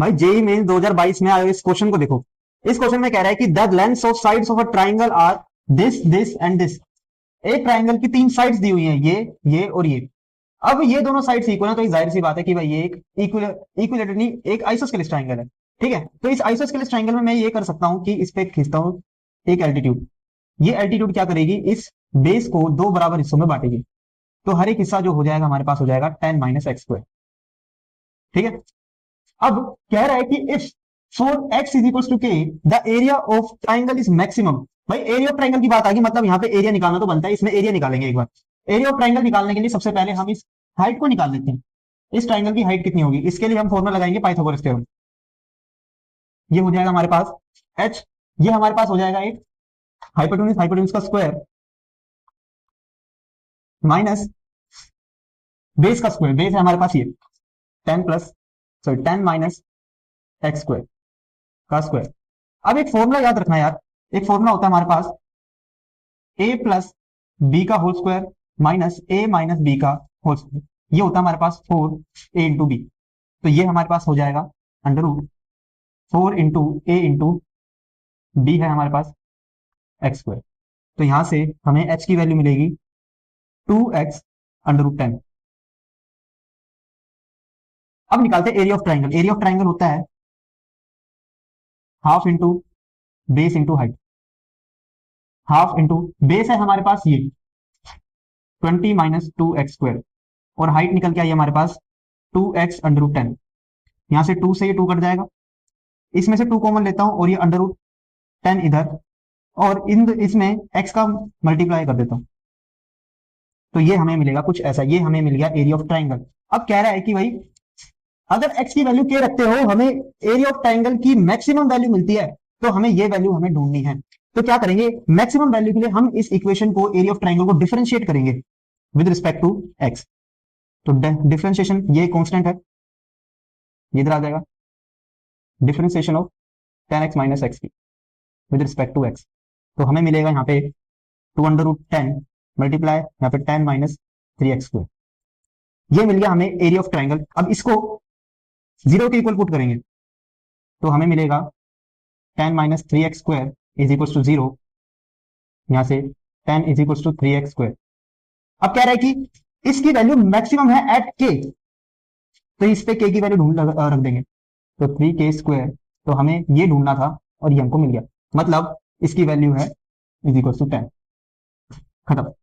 भाई JEE main 2022 में आए इस क्वेश्चन को देखो। इस क्वेश्चन में कह रहा है कि the lengths of sides of a triangle are this this and this. एक ट्राइंगल की 3 साइड्स दी हुई हैं, ये और ये। अब ये दोनों साइड्स इक्वल है, तो जाहिर सी बात है कि भाई ये एक इक्विलेटरल नहीं, एक आइसोस्केलेस ट्राइंगल है। ठीक है, तो इस आइसोस्केलेस ट्राइंगल में मैं ये कर सकता हूं कि इस पे खींचता हूं एक एल्टीट्यूड। ये एल्टीट्यूड क्या करेगी, इस बेस को दो बराबर हिस्सों में बांटेगी। तो हर एक हिस्सा जो हो जाएगा हमारे पास हो जाएगा 10 - x²। ठीक है, अब कह रहा है कि if for x is equal to K the area of triangle is maximum. भाई एरिया ऑफ ट्राइंगल की बात आ गई, मतलब यहाँ पे एरिया निकालना तो बनता है, इसमें एरिया निकालेंगे एक बार। एरिया ऑफ ट्राइंगल निकालने के लिए सबसे पहले हम इस हाइट को निकाल लेते हैं। इस ट्राइंगल की हाइट कितनी होगी, इसके लिए हम फॉर्मूला लगाएंगे पाइथागोरस थ्योरम। ये हो जाएगा हमारे पास h, ये हमारे पास हो जाएगा एक हाइपोटेन्यूज, हाइपोटेन्यूज का स्क्वायर माइनस बेस का स्क्वायर। बेस है हमारे पास ये 10 - x² का स्क्वायर। अब एक फॉर्मूला याद रखना यार, एक फॉर्मूला होता है हमारे पास a+b का whole square minus a - b का होल स्क्वायर। ये होता है हमारे पास 4a × b। तो ये हमारे पास हो जाएगा √4 × a × b है हमारे पास x²। तो यहां से हमें h की वैल्यू मिलेगी 2x√10। अब निकालते हैं area of triangle. Area of triangle होता है half into base into height. Half into base है हमारे पास ये 20 - 2x² और हाइट निकल के आई हमारे पास 2x√10। यहां से 2 से ये 2 कट जाएगा, इसमें से 2 कॉमन लेता हूं और ये √10 इधर, और इसमें x का मल्टीप्लाई कर देता हूं। तो ये हमें मिलेगा कुछ ऐसा, ये हमें मिल गया एरिया ऑफ ट्राइंगल। अब कह रहा है कि भाई अगर x की वैल्यू के रखते हो, हमें एरिया ऑफ ट्राइंगल की मैक्सिमम वैल्यू मिलती है, तो हमें ये वैल्यू हमें ढूंढनी है। तो क्या करेंगे, मैक्सिमम वैल्यू के लिए हम इस इक्वेशन को, एरिया ऑफ ट्राइंगल को डिफरेंशिएट करेंगे विद रिस्पेक्ट टू x। तो डिफरेंशिएशन ये कांस्टेंट है, ये इधर आ जाएगा, differentiation of 10x - x with respect to x। तो हमें मिलेगा यहाँ पे 2√10 मल्टीप्लाई यहाँ पे 10 - 3x²। ये मिल गया हमें एरिया ऑफ ट्राइंगल। अब इसको 0 के इक्वल पुट करेंगे तो हमें मिलेगा 10 - 3x² इज इक्वल टू 0। यहां से 10 इज इक्वल टू 3x²। अब कह रहा है कि इसकी वैल्यू मैक्सिमम है एट k, तो इस पे k की वैल्यू ढूंढ रख देंगे, तो 3k²। तो हमें ये ढूंढना था और ये हमको मिल गया, मतलब इसकी वैल्यू है इज इक्वल टू 10। खत्म।